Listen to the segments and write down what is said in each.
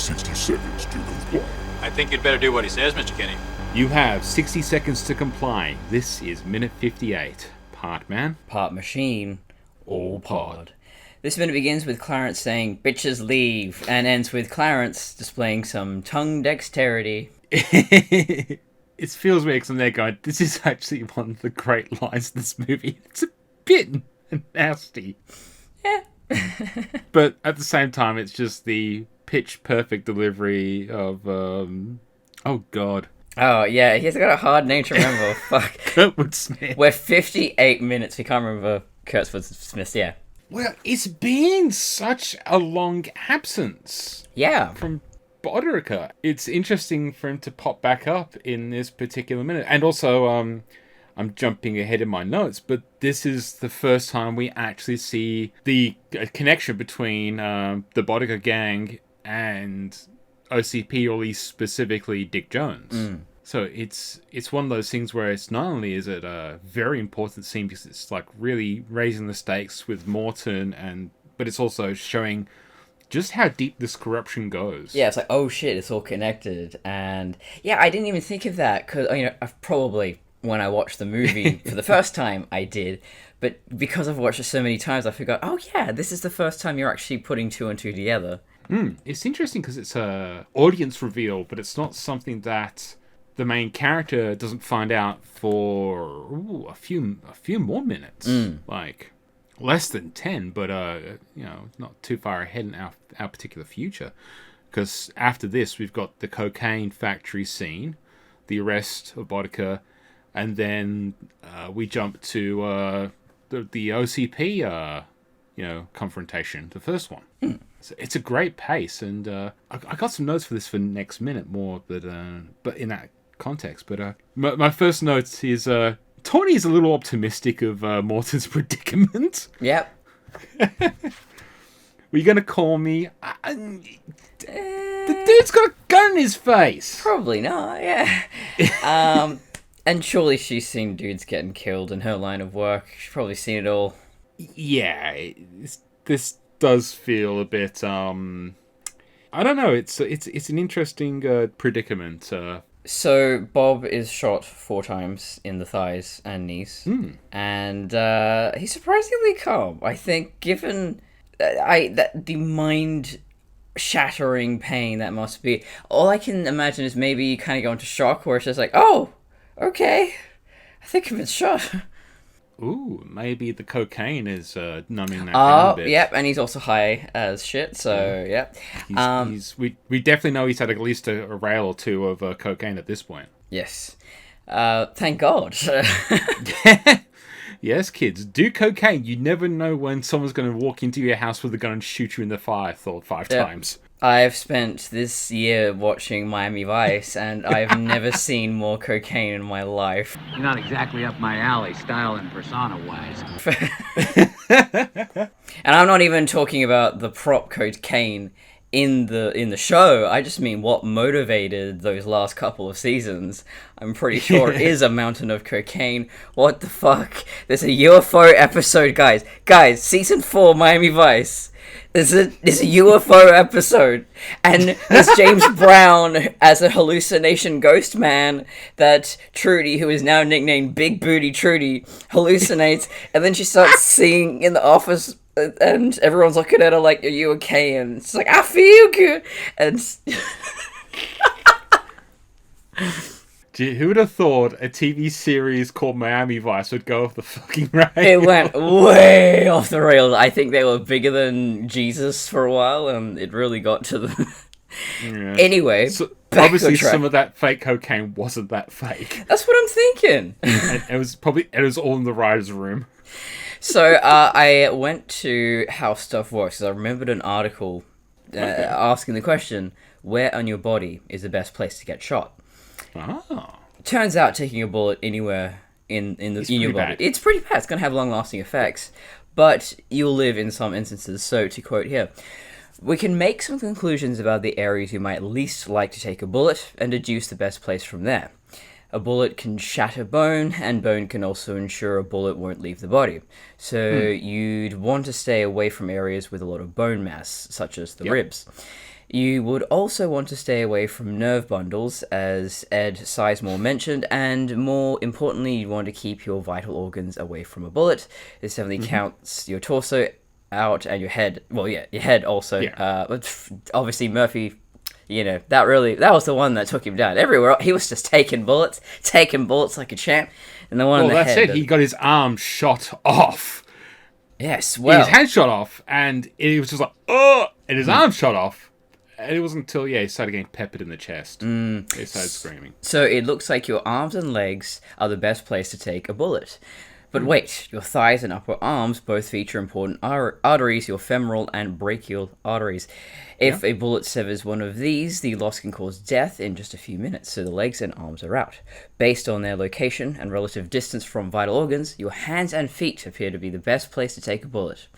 60 seconds to comply. I think you'd better do what he says, Mr. Kenny. You have 60 seconds to comply. This is minute 58. Part man. Part machine. All pod. This minute begins with Clarence saying, "Bitches leave," and ends with Clarence displaying some tongue dexterity. It feels weird because I'm there going, this is actually one of the great lines in this movie. It's a bit nasty. Yeah. But at the same time, it's just the pitch perfect delivery of, oh god. Oh, yeah, he's got a hard name to remember. Fuck. Kurtwood Smith. We're 58 minutes. We can't remember Kurtwood Smith, yeah. Well, it's been such a long absence. Yeah. From Boddicker. It's interesting for him to pop back up in this particular minute. And also, I'm jumping ahead in my notes, but this is the first time we actually see the connection between the Boddicker gang and OCP, or at least specifically Dick Jones. So it's one of those things where it's not only is it a very important scene because it's like really raising the stakes with Morton, but it's also showing just how deep this corruption goes. Yeah, it's like, oh shit, it's all connected. And yeah, I didn't even think of that because, I've probably, when I watched the movie for the first time, I did. But because I've watched it so many times, I forgot, oh yeah, this is the first time you're actually putting two and two together. It's interesting because it's a audience reveal, but it's not something that the main character doesn't find out for a few more minutes. Like less than 10, but not too far ahead in our particular future. Because after this, we've got the cocaine factory scene, the arrest of Boddicker, and then we jump to the OCP confrontation, the first one. So it's a great pace, and I got some notes for this for next minute more, but in that context. But my first note is Tony is a little optimistic of Morton's predicament. Yep. Were you gonna call me? The dude's got a gun in his face. Probably not. Yeah. And surely she's seen dudes getting killed in her line of work. She's probably seen it all. Yeah, this does feel a bit. I don't know. It's an interesting predicament. So Bob is shot 4 times in the thighs and knees, and he's surprisingly calm. I think, given the mind-shattering pain that must be, all I can imagine is maybe you kind of go into shock, where it's just like, oh, okay, I think I've been shot. Ooh, maybe the cocaine is numbing that down a bit. Yep, and he's also high as shit, so, yep. We definitely know he's had at least a rail or two of cocaine at this point. Yes. Thank God. Yes, kids, do cocaine. You never know when someone's going to walk into your house with a gun and shoot you in the five times. I've spent this year watching Miami Vice, and I've never seen more cocaine in my life. You're not exactly up my alley, style and persona-wise. And I'm not even talking about the prop cocaine in the show. I just mean what motivated those last couple of seasons. I'm pretty sure it is a mountain of cocaine. What the fuck? There's a UFO episode, guys. Guys, season 4 Miami Vice. There's a UFO episode, and there's James Brown as a hallucination ghost man that Trudy, who is now nicknamed Big Booty Trudy, hallucinates, and then she starts singing in the office, and everyone's looking at her like, "Are you okay?" And it's like, "I feel good," and Gee, who would have thought a TV series called Miami Vice would go off the fucking rails? it went way off the rails. I think they were bigger than Jesus for a while, and it really got to them. Yeah. Anyway, so, back obviously on track. some of that fake cocaine wasn't that fake. That's what I'm thinking. And it was all in the writer's room. So I went to How Stuff Works because I remembered an article asking the question, where on your body is the best place to get shot? Oh. Turns out taking a bullet anywhere in your body, it's pretty bad. It's going to have long-lasting effects, but you'll live in some instances. So to quote here, we can make some conclusions about the areas you might least like to take a bullet and deduce the best place from there. A bullet can shatter bone, and bone can also ensure a bullet won't leave the body. So you'd want to stay away from areas with a lot of bone mass, such as the ribs. You would also want to stay away from nerve bundles, as Ed Sizemore mentioned, and more importantly, you want to keep your vital organs away from a bullet. This definitely counts your torso out and your head. Well, yeah, your head also. Yeah. But obviously, Murphy, that was the one that took him down. Everywhere he was just taking bullets like a champ. And the one in the that's head. it. He got his arm shot off. Yes, well. His head shot off, and it was just like, oh! And his arm shot off. And it wasn't until, he started getting peppered in the chest. He started screaming. So it looks like your arms and legs are the best place to take a bullet. But wait, your thighs and upper arms both feature important arteries, your femoral and brachial arteries. If a bullet severs one of these, the loss can cause death in just a few minutes, so the legs and arms are out. Based on their location and relative distance from vital organs, your hands and feet appear to be the best place to take a bullet.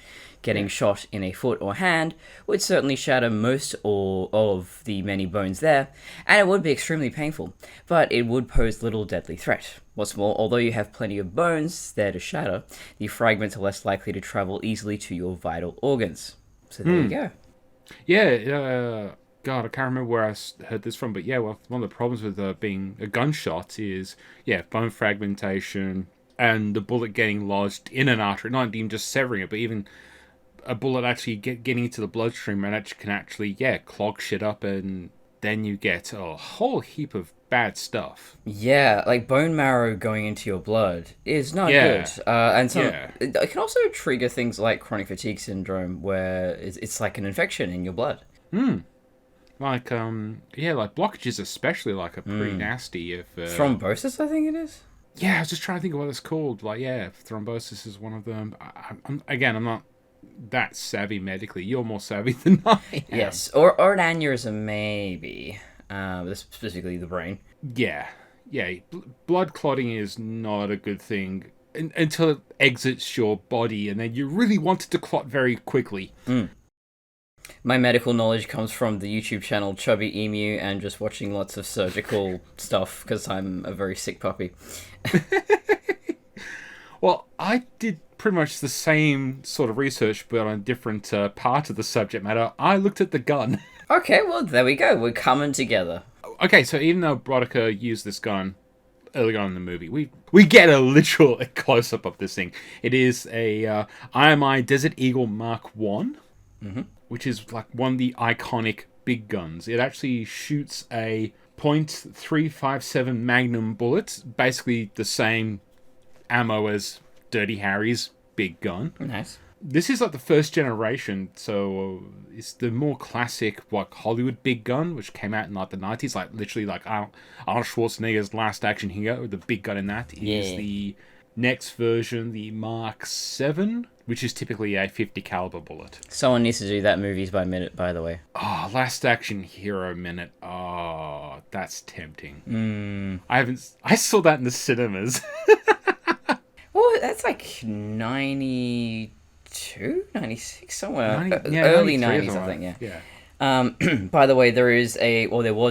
Getting shot in a foot or hand would certainly shatter most or of the many bones there, and it would be extremely painful, but it would pose little deadly threat. What's more, although you have plenty of bones there to shatter, the fragments are less likely to travel easily to your vital organs. So there you go. Yeah, God, I can't remember where I heard this from, but one of the problems with being a gunshot is, bone fragmentation and the bullet getting lodged in an artery, not even just severing it, but even a bullet actually getting into the bloodstream and can actually clog shit up, and then you get a whole heap of bad stuff. Yeah, like bone marrow going into your blood is not good. And it can also trigger things like chronic fatigue syndrome, where it's like an infection in your blood. Like like blockages especially are pretty nasty. If thrombosis, I think it is. Yeah, I was just trying to think of what it's called. Like, thrombosis is one of them. I'm not that savvy medically. You're more savvy than I am. Yes, or an aneurysm maybe. Specifically the brain. Yeah. Blood clotting is not a good thing until it exits your body, and then you really want it to clot very quickly. My medical knowledge comes from the YouTube channel Chubby Emu and just watching lots of surgical stuff because I'm a very sick puppy. Well, I did pretty much the same sort of research, but on a different part of the subject matter. I looked at the gun. Okay, well, there we go. We're coming together. Okay, so even though Boddicker used this gun early on in the movie, we get a literal close-up of this thing. It is a IMI Desert Eagle Mark 1, which is like one of the iconic big guns. It actually shoots a .357 Magnum bullet, basically the same ammo as Dirty Harry's big gun. Nice. This is like the first generation, so it's the more classic Hollywood big gun, which came out in like the 90s, like literally like Arnold Schwarzenegger's Last Action Hero. The big gun in that is the next version, the Mark 7, which is typically a 50 caliber bullet. Someone needs to do that movies by minute, by the way. Oh, Last Action Hero minute. Oh, that's tempting. I saw that in the cinemas. Well, that's like 92, 96, somewhere. 90, early 93 90s, I think, yeah. By the way, there was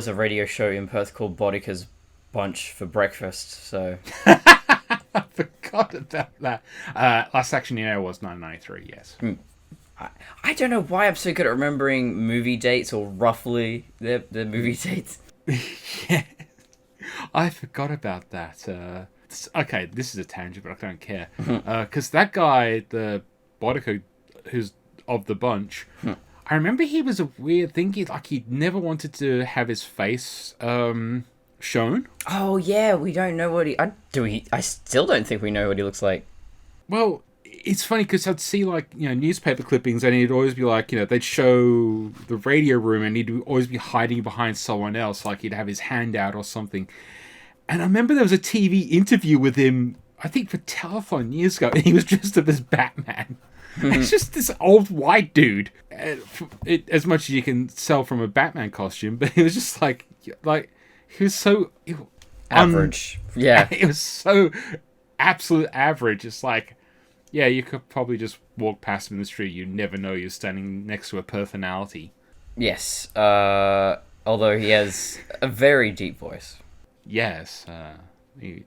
a radio show in Perth called Boddicker's Bunch for breakfast, so... I forgot about that. Last Action Hero was 1993, yes. I don't know why I'm so good at remembering movie dates, or roughly the movie dates. Yeah. I forgot about that. Okay, this is a tangent, but I don't care. Because that guy, the Boddicker, who's of the bunch, I remember he was a weird thing. He never wanted to have his face shown. Oh yeah, we don't know what I still don't think we know what he looks like. Well, it's funny because I'd see newspaper clippings, and he'd always be like, they'd show the radio room, and he'd always be hiding behind someone else, like he'd have his hand out or something. And I remember there was a TV interview with him, I think for Telephone years ago, and he was dressed up as Batman. It's just this old white dude, as much as you can sell from a Batman costume, but it was just like he was so average. Yeah, it was so absolute average. It's like, you could probably just walk past him in the street. You never know you're standing next to a personality. Yes, although he has a very deep voice. Yes, that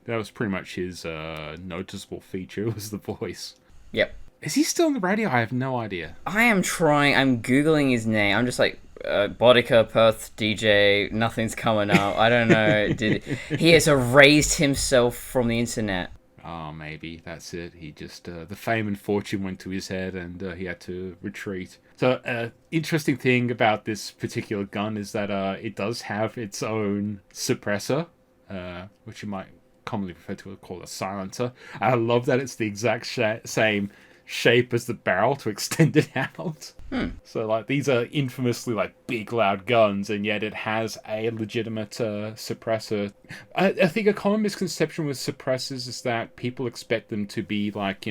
was pretty much his noticeable feature, was the voice. Yep. Is he still on the radio? I have no idea. I'm Googling his name. I'm just like, Boddicker, Perth, DJ, nothing's coming up. I don't know. He has erased himself from the internet. Oh, maybe that's it. He just the fame and fortune went to his head, and he had to retreat. So, interesting thing about this particular gun is that it does have its own suppressor, which you might commonly refer to call a silencer. I love that it's the exact same shape as the barrel to extend it out. So, like, these are infamously like big, loud guns, and yet it has a legitimate suppressor. I think a common misconception with suppressors is that people expect them to be like,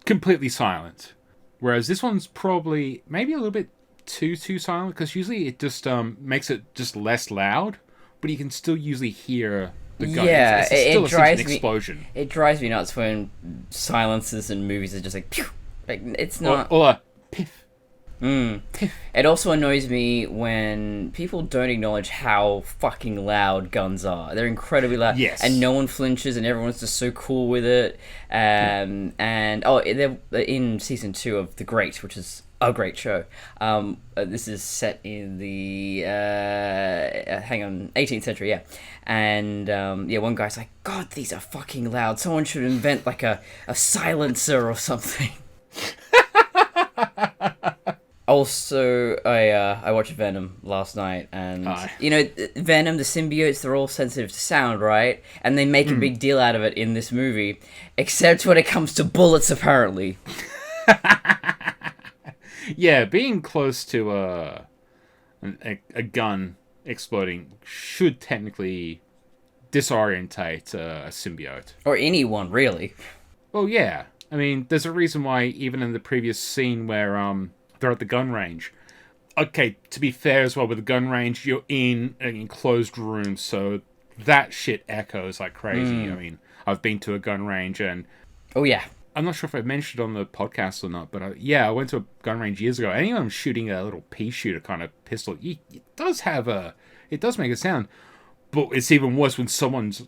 completely silent, whereas this one's probably maybe a little bit too silent, because usually it just makes it just less loud, but you can still usually hear the gun. Yeah, it's still it drives an explosion. It drives me nuts when silences in movies are just like, pew! Like, it's not. Or a piff. It also annoys me when people don't acknowledge how fucking loud guns are. They're incredibly loud, yes, and no one flinches, and everyone's just so cool with it. And they're in season 2 of The Great, which is a great show. This is set in the 18th century, yeah. And one guy's like, God, these are fucking loud. Someone should invent like a silencer or something. Also, I watched Venom last night, and Venom, the symbiotes, they're all sensitive to sound, right? And they make a big deal out of it in this movie, except when it comes to bullets, apparently. Yeah, being close to a gun exploding should technically disorientate a symbiote. Or anyone, really. Well, yeah. I mean, there's a reason why even in the previous scene where they're at the gun range. Okay, to be fair as well, with the gun range, you're in an enclosed room, so that shit echoes like crazy. I mean, I've been to a gun range, and... Oh, yeah. I'm not sure if I mentioned it on the podcast or not, but I went to a gun range years ago. Anyone shooting a little pea shooter kind of pistol, it does make a sound, but it's even worse when someone's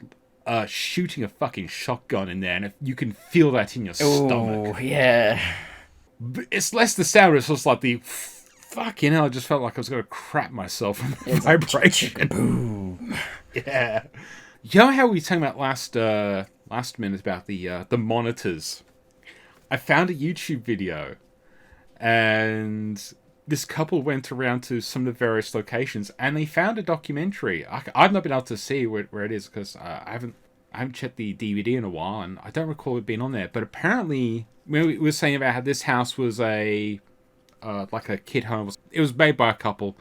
shooting a fucking shotgun in there, and if you can feel that in your stomach. Oh, yeah. But it's less the sound, it's just like the fucking hell. I just felt like I was going to crap myself from the vibration. Boom. Yeah. You know how we were talking about last minute about the monitors? I found a YouTube video, and this couple went around to some of the various locations, and they found a documentary. I've not been able to see where it is, because I haven't checked the DVD in a while, and I don't recall it being on there. But apparently, we were saying about how this house was like a kid home. It was made by a couple.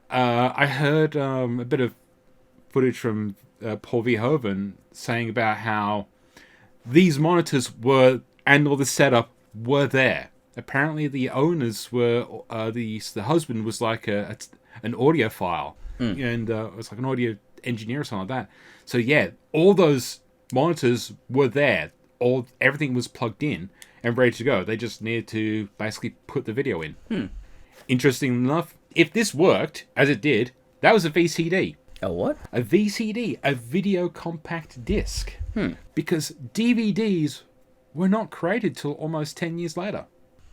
I heard a bit of footage from Paul Verhoeven saying about how these monitors were, and all the setup were there. Apparently, the owners were the husband was like an audiophile, and it was like an audio engineer or something like that. So yeah, all those monitors were there. Everything was plugged in and ready to go. They just needed to basically put the video in. Interesting enough, if this worked as it did, that was a VCD. A what? A VCD, a video compact disc. Because DVDs were not created till almost 10 years later.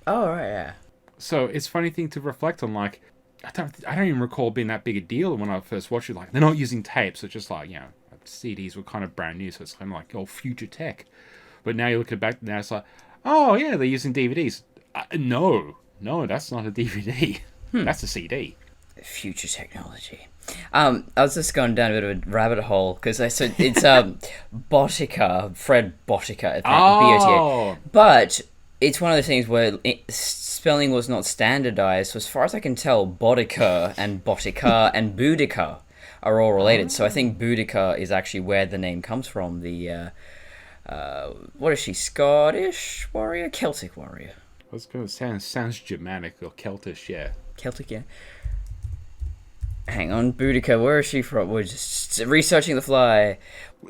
Oh, right, yeah. So it's a funny thing to reflect on. Like, I don't even recall it being that big a deal when I first watched it. Like, they're not using tapes. It's just like, CDs were kind of brand new, so it's kind of like, future tech. But now you look at it back now, it's like, oh yeah, they're using DVDs. No, that's not a DVD. That's a CD. Future technology. I was just going down a bit of a rabbit hole because it's Boddicker, Fred Boddicker, B-O-T-A. But it's one of those things where spelling was not standardized. So as far as I can tell, Boddicker and Boddicker and Boddicker are all related. So I think Boddicker is actually where the name comes from. The what is she? Scottish warrior, Celtic warrior. I was going to say, sounds Germanic or Celtic, yeah. Celtic, yeah. Hang on, Boddicker, where is she from? We're just researching the fly.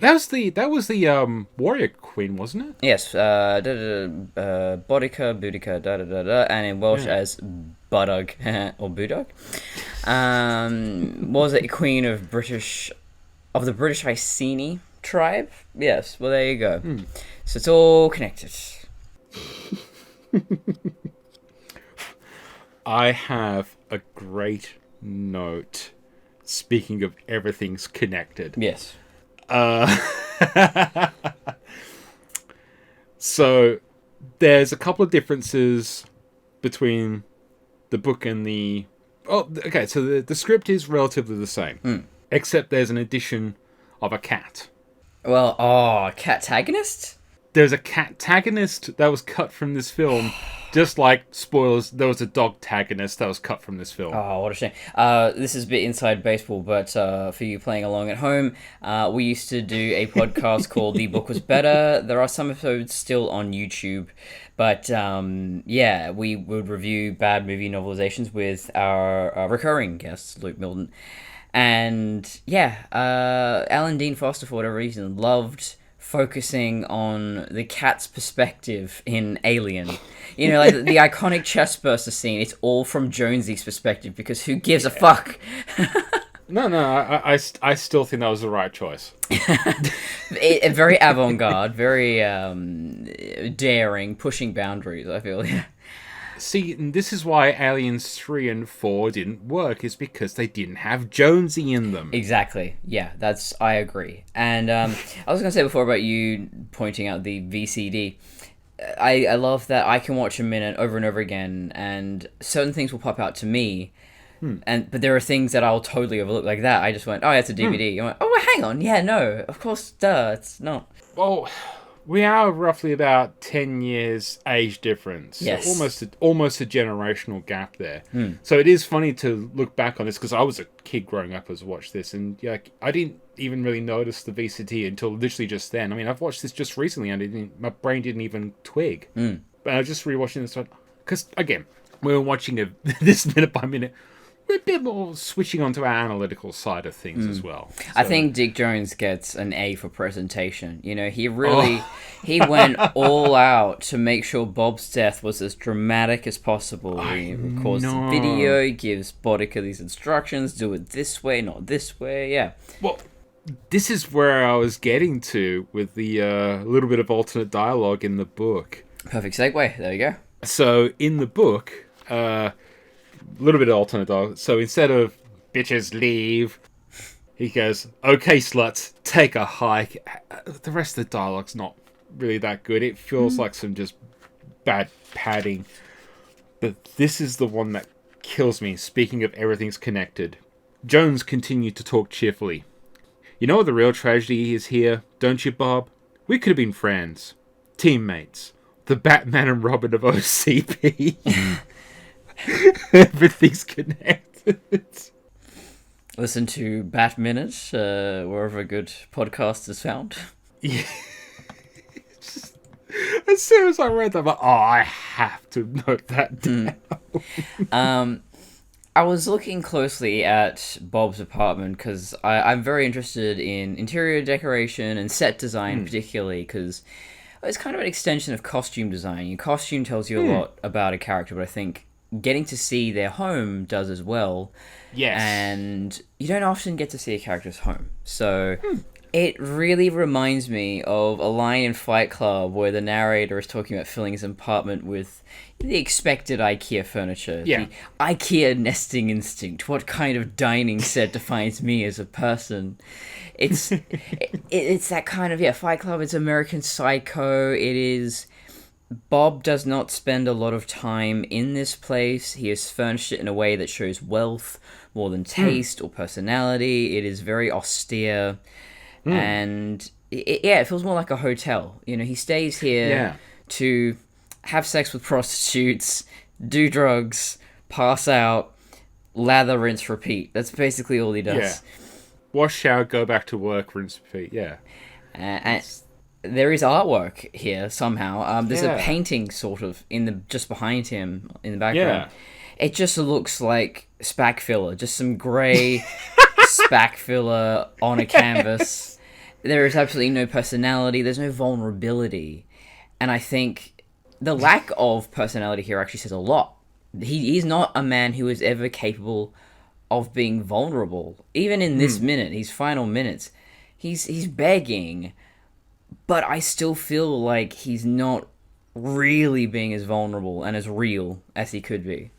That was the warrior queen, wasn't it? Yes, Boddicker, Boddicker, and in Welsh as Budug or Budug. Was it queen of the British Iceni tribe? Yes. Well, there you go. So it's all connected. I have a great note. Speaking of everything's connected. Yes. So there's a couple of differences between the book and the... Oh, okay, so the script is relatively the same. Except there's an addition of a cat. Well, catagonist? There's a cat-tagonist that was cut from this film. Just like, spoilers, there was a dog-tagonist that was cut from this film. Oh, what a shame. This is a bit inside baseball, but for you playing along at home, we used to do a podcast called The Book Was Better. There are some episodes still on YouTube, but we would review bad movie novelizations with our recurring guests, Luke Milton. And Alan Dean Foster, for whatever reason, loved focusing on the cat's perspective in Alien. You know, like the iconic chestburster scene, it's all from Jonesy's perspective, because who gives a fuck? No, I still think that was the right choice. Very avant-garde, very daring, pushing boundaries, I feel, yeah. See, and this is why Aliens 3 and 4 didn't work, is because they didn't have Jonesy in them. Exactly. Yeah, I agree. And I was going to say before about you pointing out the VCD. I love that I can watch a minute over and over again, and certain things will pop out to me. But there are things that I'll totally overlook, like that. I just went, oh, it's a DVD. I went, oh, well, hang on. Yeah, no, of course, duh, it's not. Well, we are roughly about 10 years age difference. Yes. So almost a generational gap there. So it is funny to look back on this, because I was a kid growing up as I watched this, and I didn't even really notice the VCT until literally just then. I mean, I've watched this just recently, and my brain didn't even twig. But I was just rewatching this one, because, again, we were watching this minute by minute. We're a bit more switching onto our analytical side of things as well. So. I think Dick Jones gets an A for presentation. You know, he went all out to make sure Bob's death was as dramatic as possible. He records the video, he gives Boddicker these instructions, do it this way, not this way, yeah. Well, this is where I was getting to with the little bit of alternate dialogue in the book. Perfect segue, there you go. So, in the book... little bit of alternate dialogue. So instead of bitches leave, he goes, okay, sluts, take a hike. The rest of the dialogue's not really that good. It feels like some just bad padding. But this is the one that kills me. Speaking of everything's connected, Jones continued to talk cheerfully. You know what the real tragedy is here, don't you, Bob? We could have been friends. Teammates. The Batman and Robin of OCP. Everything's connected. Listen to Bat Minute, wherever a good podcast is found. Yeah. As soon as I read that, I'm like, oh, I have to note that down. I was looking closely at Bob's apartment because I'm very interested in interior decoration and set design, particularly because it's kind of an extension of costume design. Your costume tells you a lot about a character, but I think getting to see their home does as well. Yes. And you don't often get to see a character's home. So it really reminds me of a line in Fight Club where the narrator is talking about filling his apartment with the expected IKEA furniture. Yeah. The IKEA nesting instinct. What kind of dining set defines me as a person? It's it's that kind of, Fight Club. It's American Psycho. It is... Bob does not spend a lot of time in this place. He has furnished it in a way that shows wealth more than taste or personality. It is very austere. And it feels more like a hotel. You know, he stays here to have sex with prostitutes, do drugs, pass out, lather, rinse, repeat. That's basically all he does. Yeah. Wash, shower, go back to work, rinse, repeat. Yeah. And there is artwork here somehow. There's a painting sort of just behind him in the background. Yeah. It just looks like spac filler, just some grey spac filler on a canvas. There is absolutely no personality. There's no vulnerability, and I think the lack of personality here actually says a lot. He's not a man who is ever capable of being vulnerable. Even in this minute, his final minutes, he's begging. But I still feel like he's not really being as vulnerable and as real as he could be.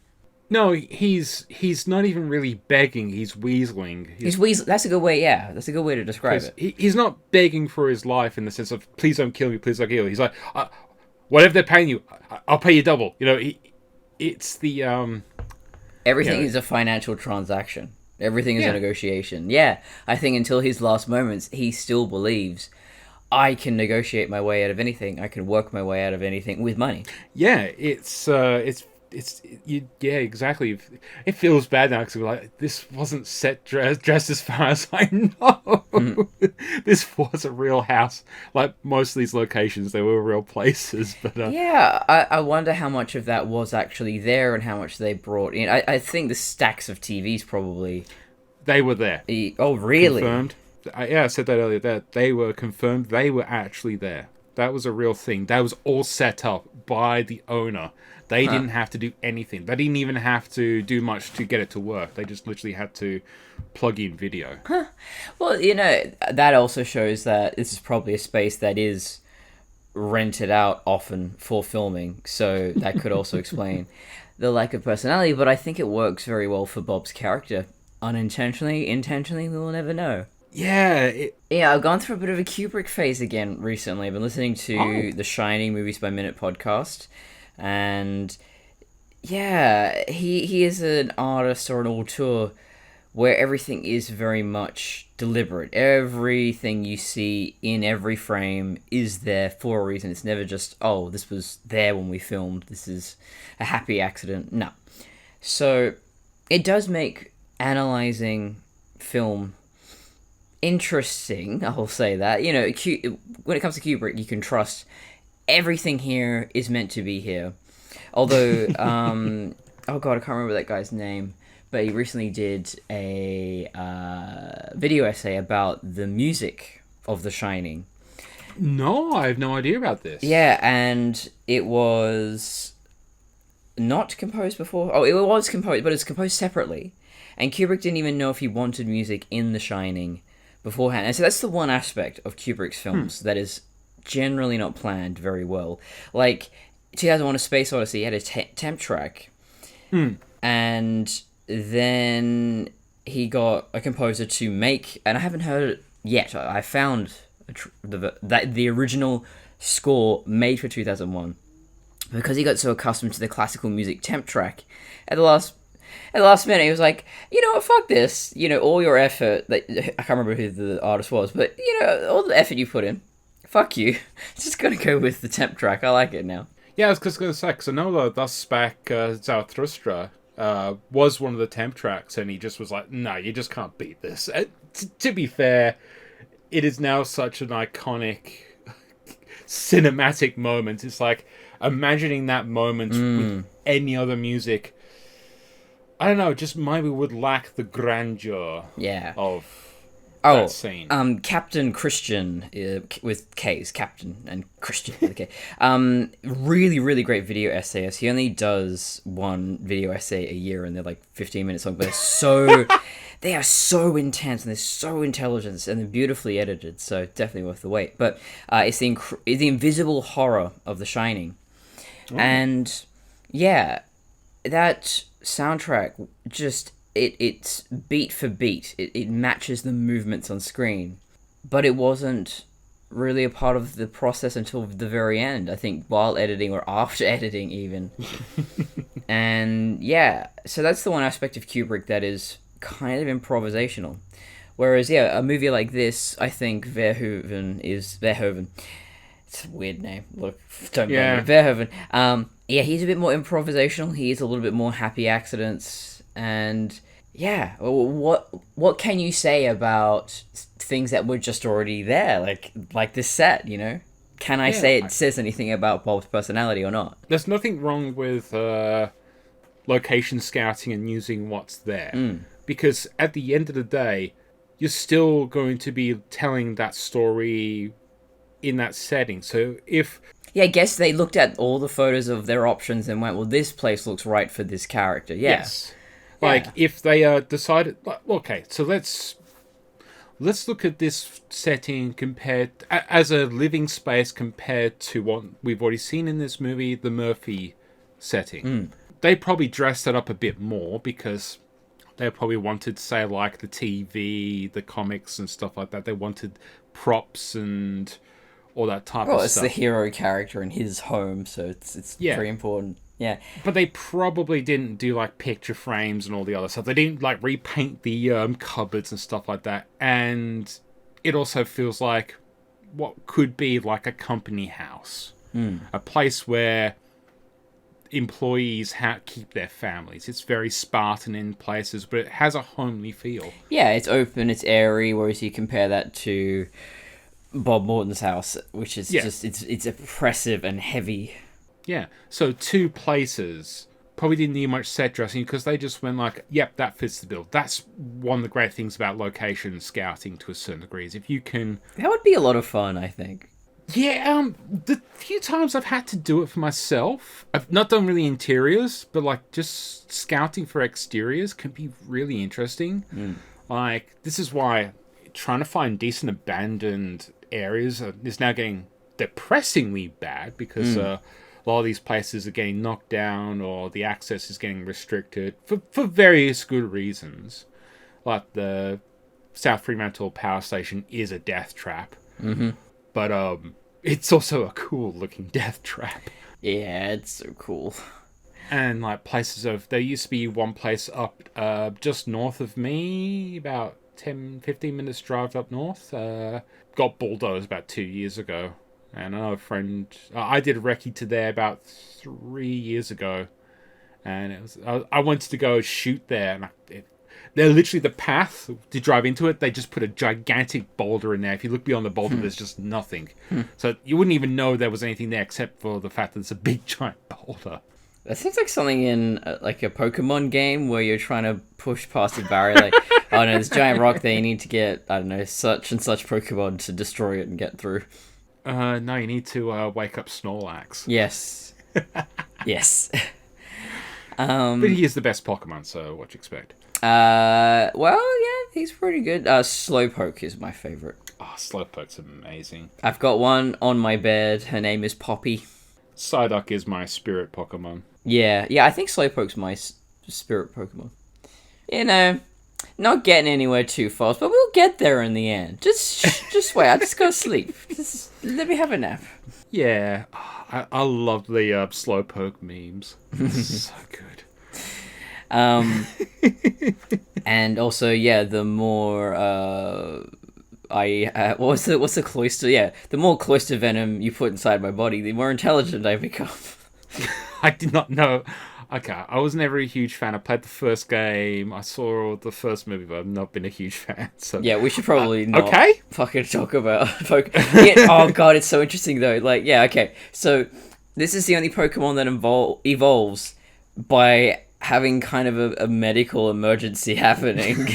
No, he's not even really begging. He's weaseling. That's a good way. Yeah, that's a good way to describe it. He's not begging for his life in the sense of please don't kill me, please don't kill me. He's like, whatever they're paying you, I'll pay you double. You know, it's the Everything is a financial transaction. Everything is a negotiation. Yeah, I think until his last moments, he still believes I can negotiate my way out of anything. I can work my way out of anything with money. Yeah, exactly. It feels bad now because we're like, this wasn't set dressed as far as I know. This was a real house. Like most of these locations, they were real places. But yeah, I wonder how much of that was actually there and how much they brought in. I think the stacks of TVs probably... They were there. Oh, really? Confirmed. I said that earlier. That they were confirmed. They were actually there. That was a real thing. That was all set up by the owner. They didn't have to do anything. They didn't even have to do much to get it to work. They just literally had to plug in video. Well, that also shows that this is probably a space that is rented out often for filming. So that could also explain the lack of personality. But I think it works very well for Bob's character. Unintentionally, intentionally, we will never know. Yeah. I've gone through a bit of a Kubrick phase again recently. I've been listening to the Shining Movies by Minute podcast. And yeah, he is an artist or an auteur where everything is very much deliberate. Everything you see in every frame is there for a reason. It's never just, oh, this was there when we filmed. This is a happy accident. No. So it does make analyzing film interesting, I'll say that. When it comes to Kubrick, you can trust everything here is meant to be here. Although, oh god, I can't remember that guy's name, but he recently did a video essay about the music of The Shining. No, I have no idea about this. Yeah, and it was not composed before. Oh, it was composed, but it's composed separately. And Kubrick didn't even know if he wanted music in The Shining beforehand. And so that's the one aspect of Kubrick's films that is generally not planned very well. Like 2001: A Space Odyssey had a temp track, and then he got a composer to make, and I haven't heard it yet. I found the original score made for 2001 because he got so accustomed to the classical music temp track. At the last minute, he was like, you know what, fuck this. All your effort, I can't remember who the artist was, but all the effort you put in, fuck you. Just gonna go with the temp track. I like it now. Yeah, I was just gonna say, because I know that Thus Spake Zarathustra was one of the temp tracks, and he just was like, no, you just can't beat this. To be fair, it is now such an iconic cinematic moment. It's like, imagining that moment with any other music, I don't know, just maybe would lack the grandeur of that scene. Captain Christian, with K's, Captain and Christian with a K. Really, really great video essays. He only does one video essay a year, and they're like 15 minutes long, but they are so intense, and they're so intelligent, and they're beautifully edited, so definitely worth the wait. But it's the invisible horror of The Shining. And yeah, that soundtrack just... It's beat for beat. It matches the movements on screen. But it wasn't really a part of the process until the very end, I think, while editing or after editing even. And yeah, so that's the one aspect of Kubrick that is kind of improvisational. Whereas, yeah, a movie like this, I think Verhoeven. It's a weird name. Look, don't blame me. Verhoeven. Yeah, he's a bit more improvisational. He's a little bit more happy accidents. And yeah, what can you say about things that were just already there, like this set? Can I say it says anything about Bob's personality or not? There's nothing wrong with location scouting and using what's there, because at the end of the day, you're still going to be telling that story in that setting. So if... Yeah, I guess they looked at all the photos of their options and went, well, this place looks right for this character. Yeah. Yes. Like, if they decided... Okay, so let's look at this setting compared... as a living space compared to what we've already seen in this movie, the Murphy setting. they probably dressed it up a bit more because they probably wanted, say, like the TV, the comics and stuff like that. They wanted props and all that type of it's stuff. the hero character in his home, so it's very important. Yeah. But they probably didn't do, like, picture frames and all the other stuff. They didn't, like, repaint the cupboards and stuff like that. And it also feels like what could be, like, a company house. A place where employees keep their families. It's very Spartan in places, but it has a homely feel. Yeah, it's open, it's airy, whereas you compare that to Bob Morton's house, which is just, it's oppressive and heavy. Yeah, so 2 places probably didn't need much set dressing because they just went like, yep, that fits the bill. That's one of the great things about location scouting to a certain degree, is if you can... That would be a lot of fun, I think. Yeah, the few times I've had to do it for myself, I've not done really interiors, but like just scouting for exteriors can be really interesting. Like, this is why trying to find decent abandoned areas is now getting depressingly bad because a lot of these places are getting knocked down or the access is getting restricted for various good reasons. Like the South Fremantle power station is a death trap. But it's also a cool looking death trap. Yeah, it's so cool. And like there used to be one place up just north of me, about 10-15 minutes drive up north. Got bulldozed about 2 years ago. And I know a friend, I did a recce to there about 3 years ago. And I wanted to go shoot there, and they're literally the path to drive into it. They just put a gigantic boulder in there. If you look beyond the boulder, there's just nothing. So you wouldn't even know there was anything there except for the fact that it's a big giant boulder. That sounds like something in like a Pokemon game where you're trying to push past a barrier. Like, oh no, this giant rock there. You need to get, I don't know, such and such Pokemon to destroy it and get through. No, you need to wake up Snorlax. Yes. Yes. But he is the best Pokemon, so what you expect? Well, yeah, he's pretty good. Slowpoke is my favorite. Oh, Slowpoke's amazing. I've got one on my bed. Her name is Poppy. Psyduck is my spirit Pokemon. Yeah, I think Slowpoke's my spirit Pokemon. You know, not getting anywhere too fast, but we'll get there in the end. Just wait. I just gotta sleep. Just let me have a nap. Yeah, I love the Slowpoke memes. So good. And also, yeah, the more what's the cloister? Yeah, the more cloister venom you put inside my body, the more intelligent I become. I did not know. Okay, I was never a huge fan. I played the first game. I saw the first movie, but I've not been a huge fan. So yeah, we should probably not fucking talk about Pokemon. Oh god, it's so interesting though. Like, yeah, okay. So this is the only Pokemon that evolves by having kind of a medical emergency happening.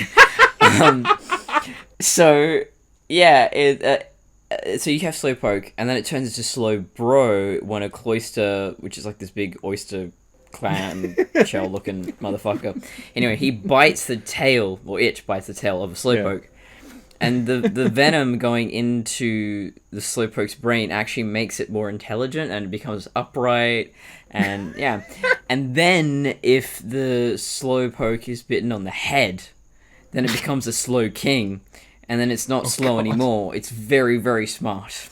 So yeah, so you have Slowpoke, and then it turns into Slowbro when a cloister, which is like this big oyster clam shell looking motherfucker. Anyway, he bites the tail, or it bites the tail of a Slowpoke. Yeah. And the venom going into the Slowpoke's brain actually makes it more intelligent and it becomes upright. And yeah. And then if the Slowpoke is bitten on the head, then it becomes a Slow King. And then it's not slow anymore. It's very, very smart.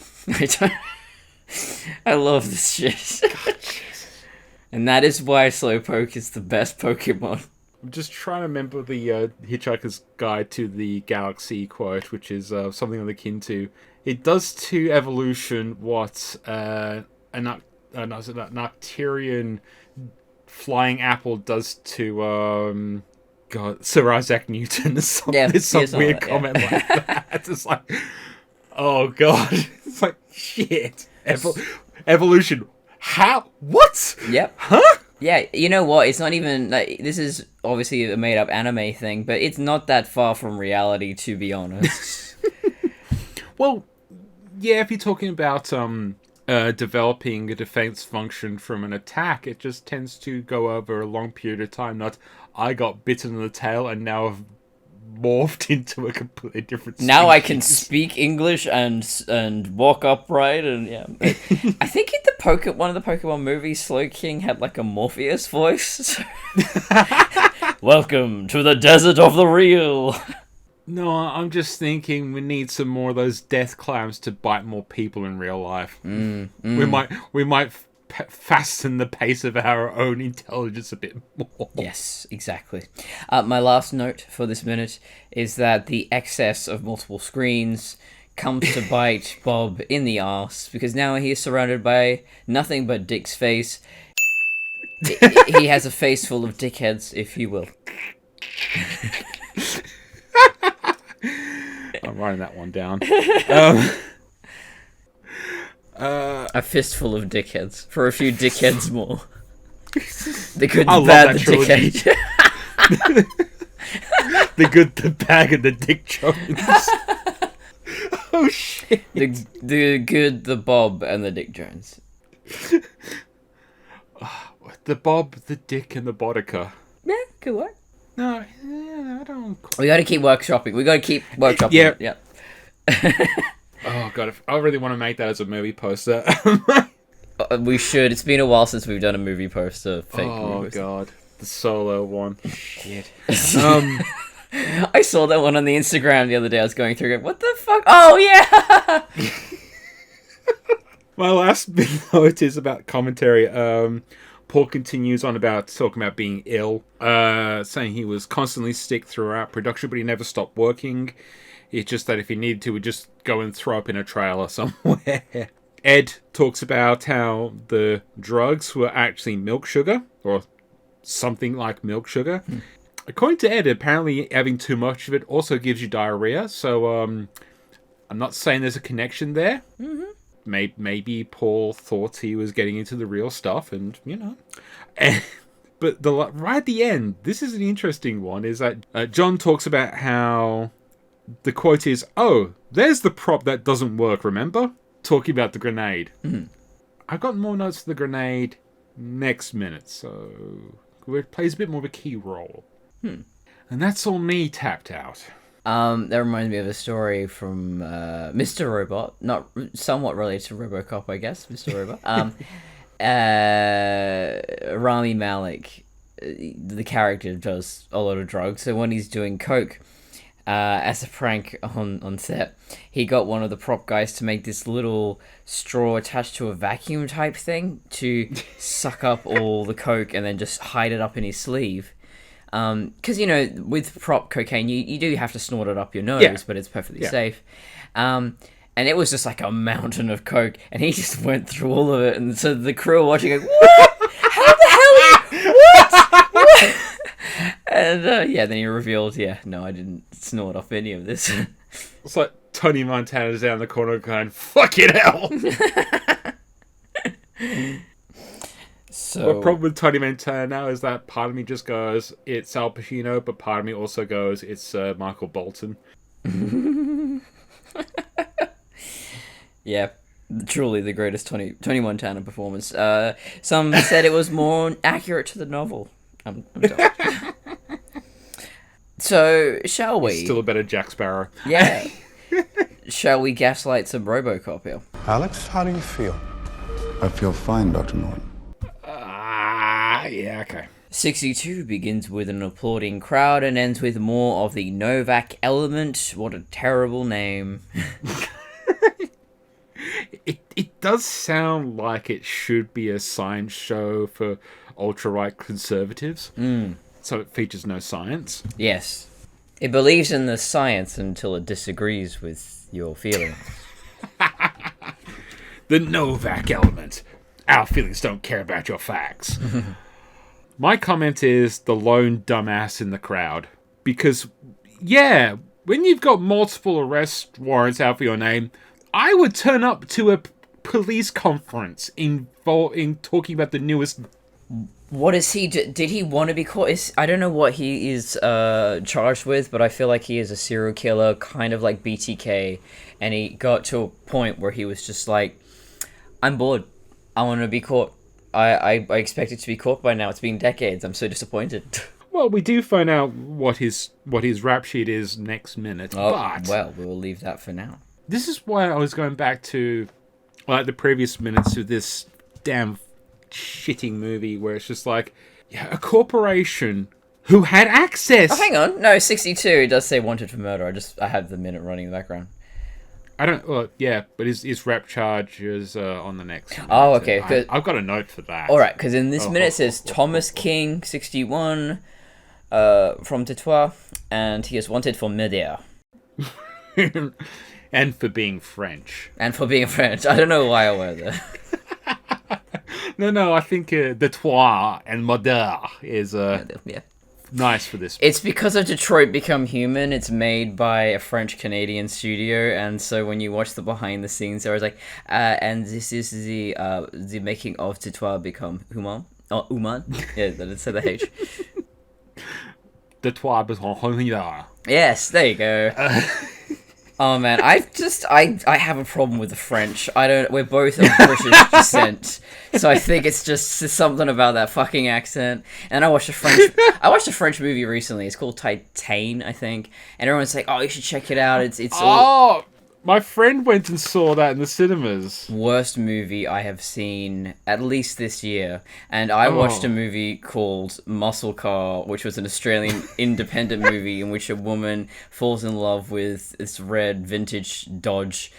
I love this shit. God, and that is why Slowpoke is the best Pokemon. I'm just trying to remember the Hitchhiker's Guide to the Galaxy quote, which is something akin to, it does to evolution what an Arcturian flying apple does to Sir Isaac Newton. There's some weird comment like that. It's like, oh god, it's like shit. Evolution. How? What? Yep. Huh? Yeah, you know what? It's not even like, this is obviously a made-up anime thing, but it's not that far from reality, to be honest. Well, yeah, if you're talking about developing a defense function from an attack, it just tends to go over a long period of time. Not, I got bitten in the tail and now I've morphed into a completely different species. Now I can speak English and walk upright, and yeah. I think in one of the Pokemon movies, Slow King had like a Morpheus voice. Welcome to the desert of the real. No, I'm just thinking we need some more of those death clams to bite more people in real life. We might fasten the pace of our own intelligence a bit more. Yes, exactly. My last note for this minute is that the excess of multiple screens comes to bite Bob in the arse, because now he is surrounded by nothing but Dick's face. He has a face full of dickheads, if you will. I'm writing that one down. A fistful of dickheads. For a few dickheads more. The good, I the love bad, that the trilogy. dickhead. The good, the bad, and the Dick Jones. Oh, shit. The good, the Bob, and the Dick Jones. The Bob, the Dick, and the Boddicker. Yeah, good work. No, I don't... We gotta keep workshopping. Yeah. Yeah. Oh, God, I really want to make that as a movie poster. We should. It's been a while since we've done a movie poster. Oh, God. The solo one. Shit. I saw that one on the Instagram the other day. I was going through it. What the fuck? Oh, yeah! My last big note is about commentary. Paul continues on about talking about being ill, saying he was constantly sick throughout production, but he never stopped working. It's just that if he needed to, he'd just go and throw up in a trailer somewhere. Ed talks about how the drugs were actually milk sugar, or something like milk sugar. According to Ed, apparently having too much of it also gives you diarrhea, so I'm not saying there's a connection there. Maybe Paul thought he was getting into the real stuff, and, you know. But right at the end, this is an interesting one, is that John talks about how the quote is, "Oh, there's the prop that doesn't work, remember?" Talking about the grenade. I've got more notes for the grenade next minute, so it plays a bit more of a key role. And that's all me tapped out. That reminds me of a story from Mr. Robot, not somewhat related to RoboCop, I guess. Mr. Robot. Rami Malek, the character, does a lot of drugs. So when he's doing coke, as a prank on set, he got one of the prop guys to make this little straw attached to a vacuum type thing to suck up all the coke and then just hide it up in his sleeve. Because, you know, with prop cocaine, you do have to snort it up your nose, but it's perfectly safe. And it was just like a mountain of coke, and he just went through all of it, and so the crew were watching, like, what? How the hell? What? And, then he revealed, no, I didn't snort up any of this. It's like Tony Montana's down the corner going, fucking hell! So, the problem with Tony Montana now is that part of me just goes, it's Al Pacino, but part of me also goes, it's Michael Bolton. Yeah, truly the greatest Tony Montana performance. Some said it was more accurate to the novel. I'm told. So, shall we? Still a better Jack Sparrow. Yeah. Shall we gaslight some RoboCop here? Alex, how do you feel? I feel fine, Dr. Morton. Yeah, okay. 62 begins with an applauding crowd and ends with more of the Novak element. What a terrible name. It does sound like it should be a science show for ultra-right conservatives. So it features no science. Yes. It believes in the science until it disagrees with your feelings. The Novak element. Our feelings don't care about your facts. My comment is the lone dumbass in the crowd. Because, when you've got multiple arrest warrants out for your name, I would turn up to a police conference in talking about the newest... What is he... Did he want to be caught? I don't know what he is charged with, but I feel like he is a serial killer, kind of like BTK. And he got to a point where he was just like, I'm bored. I want to be caught. I expected to be caught by now. It's been decades. I'm so disappointed. Well, we do find out what his rap sheet is next minute. Oh, but well, we'll leave that for now. this is why I was going back to like the previous minutes of this damn shitting movie where it's just like a corporation who had access. Oh, hang on. No, 62. It does say wanted for murder. I have the minute running in the background. I don't. Well, yeah, but his rap charge is on the next. Oh, okay. I've got a note for that. All right, because in this minute it says Thomas King, 61, from Detroit, and he is wanted for murder. And for being French. And for being French. I don't know why I went there. No, I think Detroit and murder is Yeah. nice for this. It's because of Detroit Become Human. It's made by a French-Canadian studio, and so when you watch the behind-the-scenes, there was like, and this is the making of Detroit Become Human. Oh, Human? Yeah, that said the H. Detroit Become Human. Yes, there you go. Oh man, I have a problem with the French. We're both of British descent, so I think it's just something about that fucking accent. And I watched a French movie recently. It's called Titane, I think. And everyone's like, "Oh, you should check it out. It's all My friend went and saw that in the cinemas. worst movie I have seen at least this year." And I watched a movie called Muscle Car, which was an Australian independent movie in which a woman falls in love with this red vintage Dodge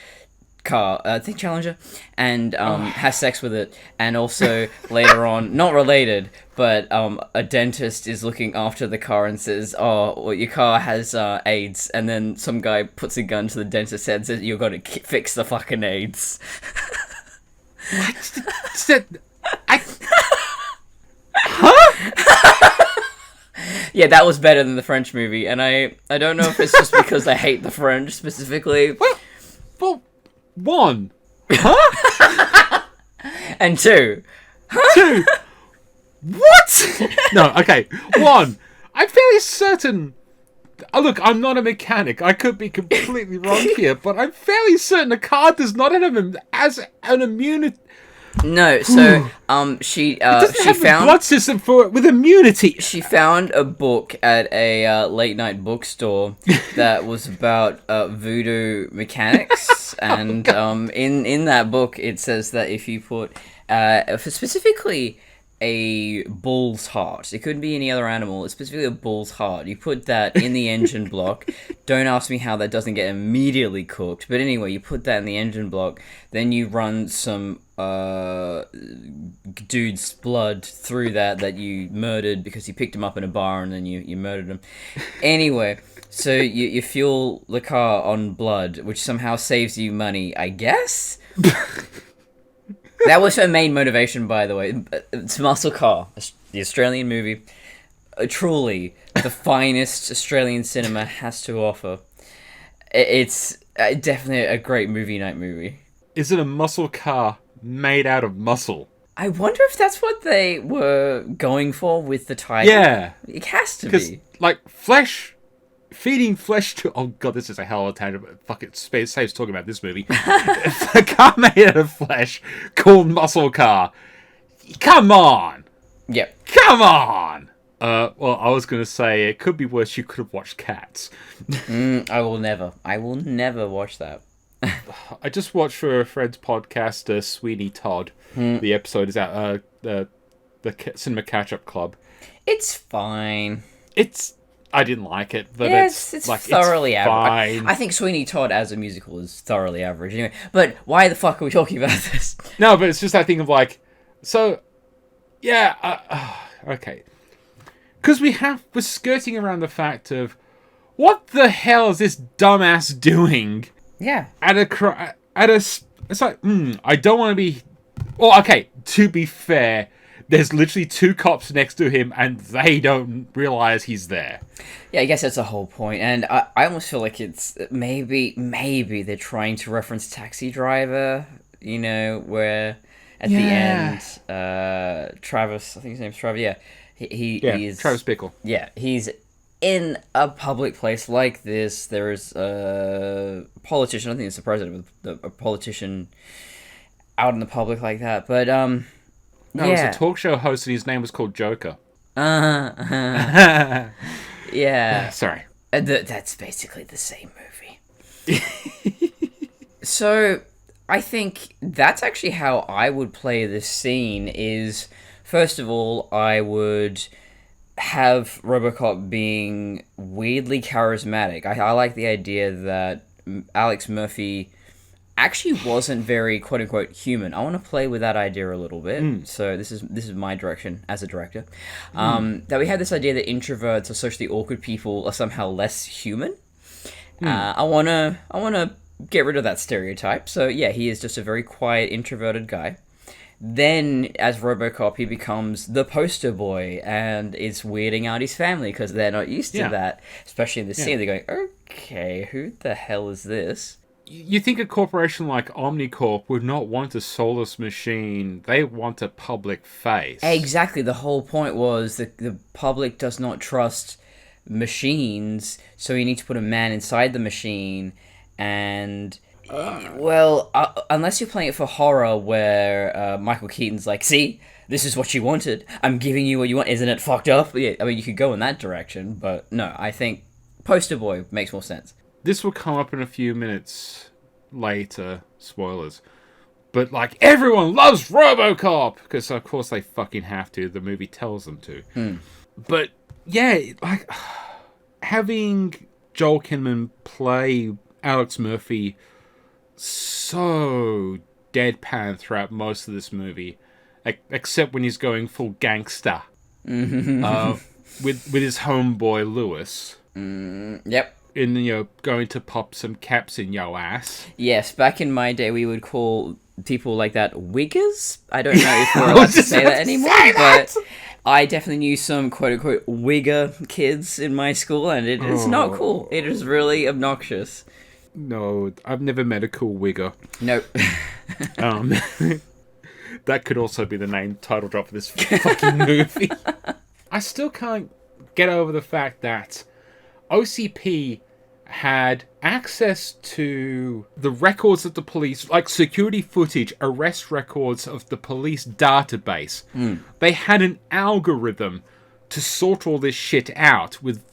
car, I think Challenger, and has sex with it. And also later on, not related, but a dentist is looking after the car and says, "Oh, well, your car has AIDS," and then some guy puts a gun to the dentist's head and says, "You've got to fix the fucking AIDS." Yeah, that was better than the French movie, and I don't know if it's just because I hate the French specifically. Well, one. And two. Two. What? No, okay. One. I'm fairly certain. Look, I'm not a mechanic. I could be completely wrong here, but I'm fairly certain a car does not have him as an immunity. No, so she Have found a blood system with immunity. she found a book at a late night bookstore that was about voodoo mechanics, and in that book it says that if you put specifically a bull's heart, it couldn't be any other animal, it's specifically a bull's heart, you put that in the engine block. Don't ask me how that doesn't get immediately cooked, but anyway, you put that in the engine block, then you run some dude's blood through that you murdered because you picked him up in a bar and then you murdered him. Anyway, so you fuel the car on blood, which somehow saves you money, I guess? That was her main motivation, by the way. It's Muscle Car, the Australian movie. Truly, the finest Australian cinema has to offer. It's definitely a great movie night movie. Is it a muscle car made out of muscle? I wonder if that's what they were going for with the title. Yeah. It has to Because, be. like, feeding flesh to... Oh, God, this is a hell of a tangent, but fuck it, saves talking about this movie. A car made out of flesh called Muscle Car. Come on! Yep. Come on! Well, I was going to say, it could be worse. You could have watched Cats. I will never watch that. I just watched for a friend's podcast, Sweeney Todd. The episode is out, the Cinema Catch-Up Club. It's fine. I didn't like it, but Yes, it's like, thoroughly it's average. fine. I think Sweeney Todd as a musical is thoroughly average. Anyway, but why the fuck are we talking about this? No, but it's just that thing of like, so, yeah, okay. Because we're skirting around the fact of, what the hell is this dumbass doing? Yeah. It's like, I don't want to be, well, okay, to be fair, there's literally two cops next to him and they don't realize he's there. Yeah, I guess that's the whole point. And I almost feel like it's maybe they're trying to reference Taxi Driver, you know, where at the end, Travis, I think his name's Travis, yeah. He is Travis Bickle. Yeah, he's in a public place like this. There is a politician, I think it's the president, a politician out in the public like that. But, No, it was a talk show host and his name was called Joker. Yeah. Sorry. That's basically the same movie. So, I think that's actually how I would play this scene is, first of all, I would have RoboCop being weirdly charismatic. I like the idea that Alex Murphy actually wasn't very quote-unquote human. I want to play with that idea a little bit. So this is my direction as a director. That we have this idea that introverts or socially awkward people are somehow less human. I wanna get rid of that stereotype. So yeah, he is just a very quiet, introverted guy. Then, as RoboCop, he becomes the poster boy and is weirding out his family because they're not used to that. Especially in the scene, they're going, okay, who the hell is this? You think a corporation like Omnicorp would not want a soulless machine. They want a public face. Exactly. The whole point was that the public does not trust machines, so you need to put a man inside the machine. And, unless you're playing it for horror where Michael Keaton's like, see, this is what you wanted. I'm giving you what you want. Isn't it fucked up? Yeah, I mean, you could go in that direction, but no, I think poster boy makes more sense. This will come up in a few minutes later. Spoilers. But, like, everyone loves RoboCop! Because, of course, they fucking have to. The movie tells them to. But, yeah, like, having Joel Kinnaman play Alex Murphy so deadpan throughout most of this movie, except when he's going full gangster with his homeboy Lewis. Yep. And, going to pop some caps in yo ass. Yes, back in my day, we would call people like that wiggers. I don't know if we're allowed to say that anymore, but I definitely knew some quote-unquote wigger kids in my school, and it is not cool. It is really obnoxious. No, I've never met a cool wigger. Nope. That could also be the name title drop for this fucking movie. I still can't get over the fact that OCP had access to the records of the police, like security footage, arrest records of the police database. They had an algorithm to sort all this shit out with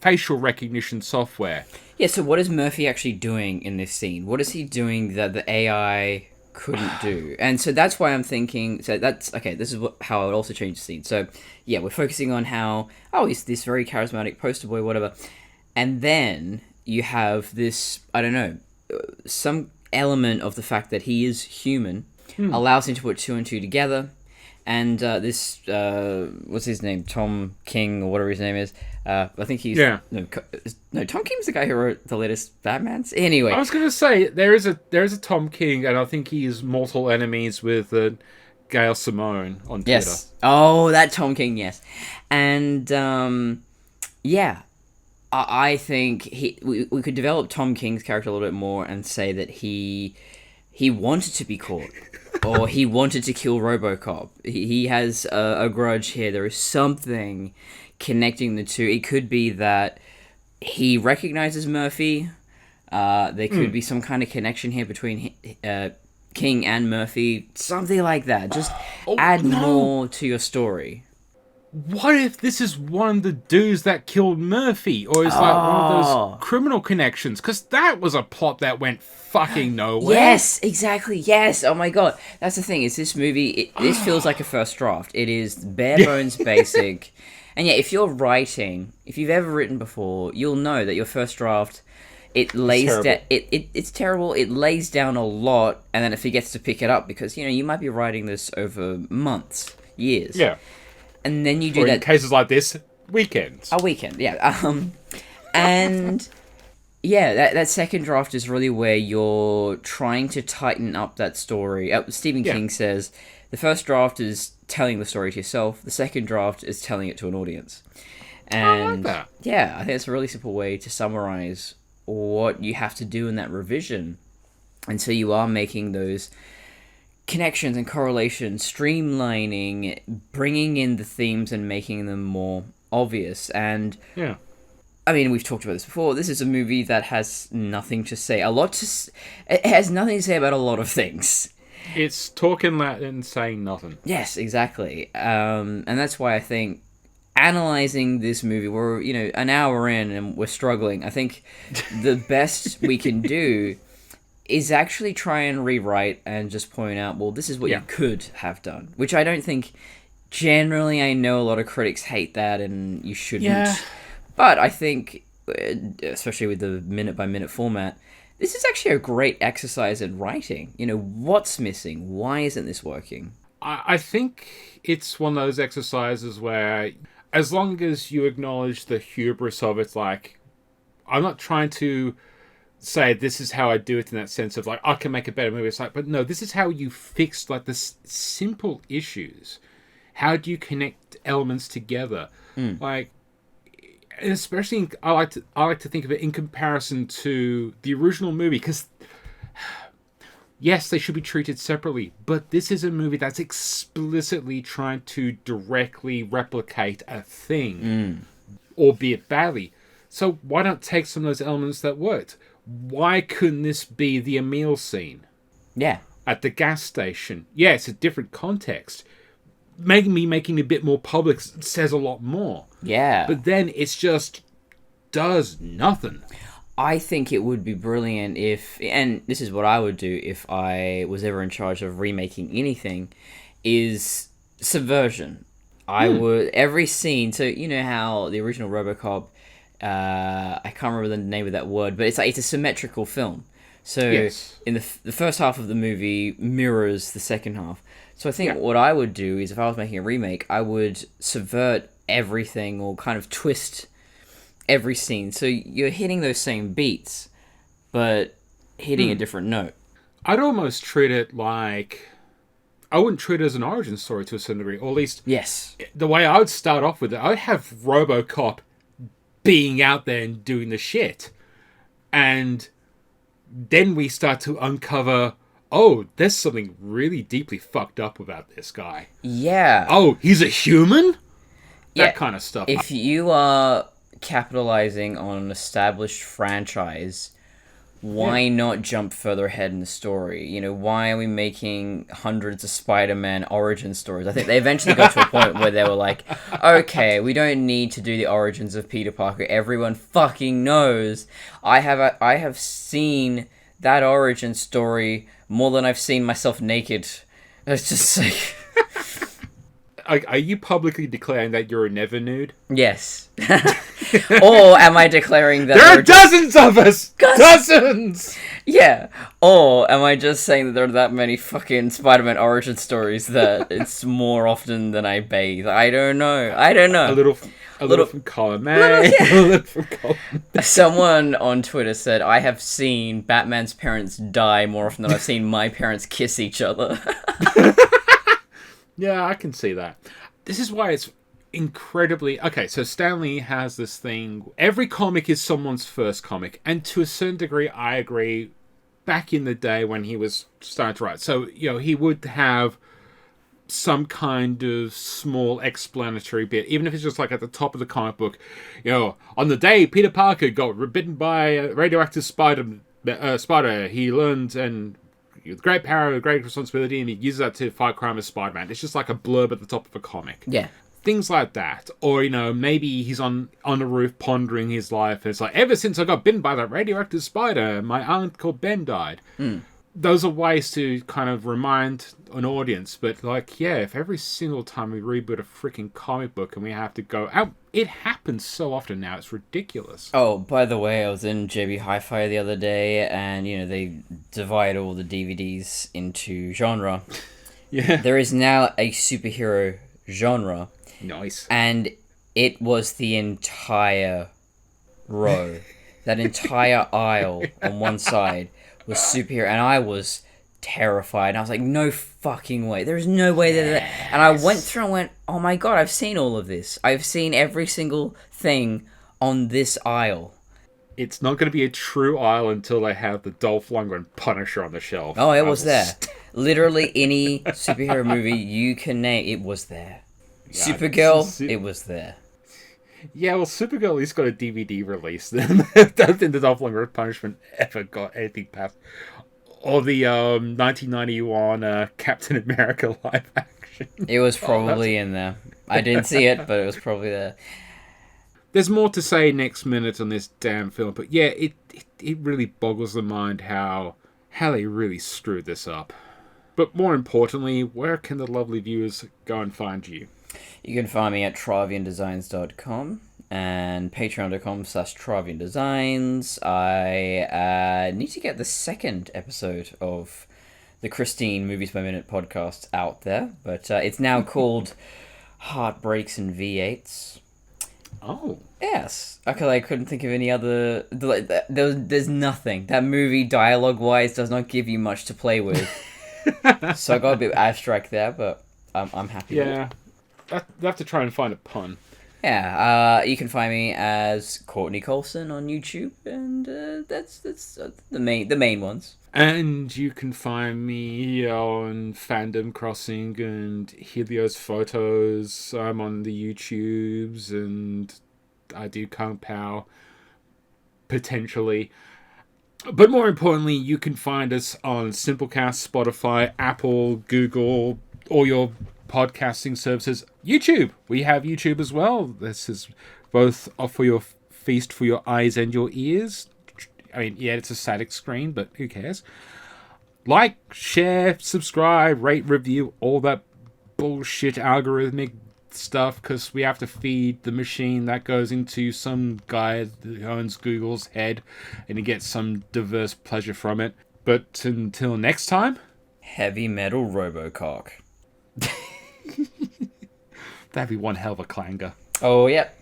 facial recognition software. Yeah, so what is Murphy actually doing in this scene? What is he doing that the AI couldn't do? And so that's why I'm thinking, so that's, okay, this is how I would also change the scene. So, yeah, we're focusing on how, he's this very charismatic poster boy, whatever. And then you have this, I don't know, some element of the fact that he is human allows him to put two and two together. And this, what's his name? Tom King, or whatever his name is. I think he's... Yeah. No, Tom King's the guy who wrote the latest Batmans. Anyway. I was going to say, there is a Tom King, and I think he's mortal enemies with Gail Simone on Twitter. Yes. Oh, that Tom King, yes. And, yeah. I think we could develop Tom King's character a little bit more and say that he wanted to be caught. Or he wanted to kill RoboCop. He has a grudge here. There is something connecting the two. It could be that he recognizes Murphy. There could be some kind of connection here between King and Murphy. Something like that. Just add more to your story. What if this is one of the dudes that killed Murphy? Or is like one of those criminal connections? Because that was a plot that went fucking nowhere. Yes, exactly. Yes. Oh my god. That's the thing. Is this movie? This feels like a first draft. It is bare bones basic. And yeah, if you're writing, if you've ever written before, you'll know that your first draft, it lays down. It's terrible. It lays down a lot, and then it forgets to pick it up because you might be writing this over months, years. Yeah. And then you do or that. In cases like this, weekends. A weekend, yeah. And yeah, that second draft is really where you're trying to tighten up that story. Stephen King says the first draft is telling the story to yourself. The second draft is telling it to an audience. And I like that. Yeah, I think it's a really simple way to summarize what you have to do in that revision. And so you are making those connections and correlations, streamlining, bringing in the themes and making them more obvious. And yeah, I mean, we've talked about this before. This is a movie that has nothing to say. It has nothing to say about a lot of things. It's talking Latin, saying nothing. Yes, exactly. And that's why I think analyzing this movie, we're an hour in and we're struggling. I think the best we can do is actually try and rewrite and just point out, well, this is what you could have done, which I don't think generally. I know a lot of critics hate that, and you shouldn't. But I think, especially with the minute-by-minute format, this is actually a great exercise in writing. What's missing? Why isn't this working? I think it's one of those exercises where, as long as you acknowledge the hubris of it, like, I'm not trying to say this is how I do it in that sense of, like, I can make a better movie. It's like, but no, this is how you fix, like, the simple issues. How do you connect elements together? Like, and especially, I like to think of it in comparison to the original movie, because yes, they should be treated separately, but this is a movie that's explicitly trying to directly replicate a thing, albeit badly. So why not take some of those elements that worked? Why couldn't this be the Emil scene? Yeah. At the gas station. Yeah, it's a different context. Making it a bit more public says a lot more. Yeah. But then it's just does nothing. I think it would be brilliant if, and this is what I would do if I was ever in charge of remaking anything, is subversion. I would, every scene, so you know how the original RoboCop, I can't remember the name of that word, but it's a symmetrical film. So in the first half of the movie mirrors the second half. So I think what I would do is, if I was making a remake, I would subvert everything or kind of twist every scene. So you're hitting those same beats, but hitting a different note. I'd almost treat it like, I wouldn't treat it as an origin story to a certain degree, or at least the way I would start off with it, I'd have RoboCop being out there and doing the shit. And then we start to uncover, oh, there's something really deeply fucked up about this guy. Yeah. Oh, he's a human? That kind of stuff. If you are capitalizing on an established franchise, why not jump further ahead in the story? Why are we making hundreds of Spider-Man origin stories? I think they eventually got to a point where they were like, okay, we don't need to do the origins of Peter Parker. Everyone fucking knows. I have seen that origin story more than I've seen myself naked. It's just like... Are you publicly declaring that you're a never nude? Yes. Or am I declaring that... There are dozens of us! Dozens! Yeah. Or am I just saying that there are that many fucking Spider-Man origin stories that it's more often than I bathe? I don't know. A little from column A. A little from column B. Someone on Twitter said, I have seen Batman's parents die more often than I've seen my parents kiss each other. Yeah, I can see that. This is why it's incredibly... Okay, so Stan Lee has this thing... Every comic is someone's first comic. And to a certain degree, I agree, back in the day when he was starting to write. So, he would have some kind of small explanatory bit, even if it's just like at the top of the comic book. On the day Peter Parker got bitten by a radioactive spider, he learned and... with great power, great responsibility, and he uses that to fight crime as Spider-Man. It's just like a blurb at the top of a comic. Yeah. Things like that. Or, maybe he's on a roof pondering his life, and it's like, ever since I got bitten by that radioactive spider, my aunt called Ben died. Those are ways to kind of remind an audience, but if every single time we reboot a freaking comic book and we have to go out, it happens so often now, it's ridiculous. Oh, by the way, I was in JB Hi-Fi the other day, and, they divide all the DVDs into genre. Yeah. There is now a superhero genre. Nice. And it was the entire row. That entire aisle on one side was superhero, and I was terrified. I was like, no fucking way. There's no way that... And I went through and went, oh my god, I've seen all of this. I've seen every single thing on this aisle. It's not going to be a true aisle until they have the Dolph Lundgren Punisher on the shelf. Oh, it was there. Literally any superhero movie you can name, it was there. Yeah, Supergirl, it was there. Yeah, well, Supergirl at least got a DVD release. I don't think the Dolph Lundgren Punishment ever got anything past. Or the 1991 Captain America live action. mention. It was probably in there. I didn't see it, but it was probably there. There's more to say next minute on this damn film, but yeah, it really boggles the mind how they really screwed this up. But more importantly, where can the lovely viewers go and find you? You can find me at traviandesigns.com and patreon.com/traviandesigns. I need to get the second episode of the Christine Movies by Minute podcast out there, but it's now called Heartbreaks and V8s. Oh. Yes. Okay, I couldn't think of any other... There's nothing. That movie, dialogue-wise, does not give you much to play with. So I got a bit abstract there, but I'm happy with it. Yeah. I have to try and find a pun. Yeah, you can find me as Courtney Colson on YouTube, and that's the main ones. And you can find me on Fandom Crossing and Helios Photos. I'm on the YouTubes, and I do Kung Pao, potentially. But more importantly, you can find us on Simplecast, Spotify, Apple, Google, all your podcasting services. YouTube! We have YouTube as well. This is both for your feast for your eyes and your ears. I mean, yeah, it's a static screen, but who cares? Like, share, subscribe, rate, review, all that bullshit algorithmic stuff, because we have to feed the machine that goes into some guy that owns Google's head, and he gets some diverse pleasure from it. But until next time... Heavy metal Robocock. That'd be one hell of a clanger. Oh, yep.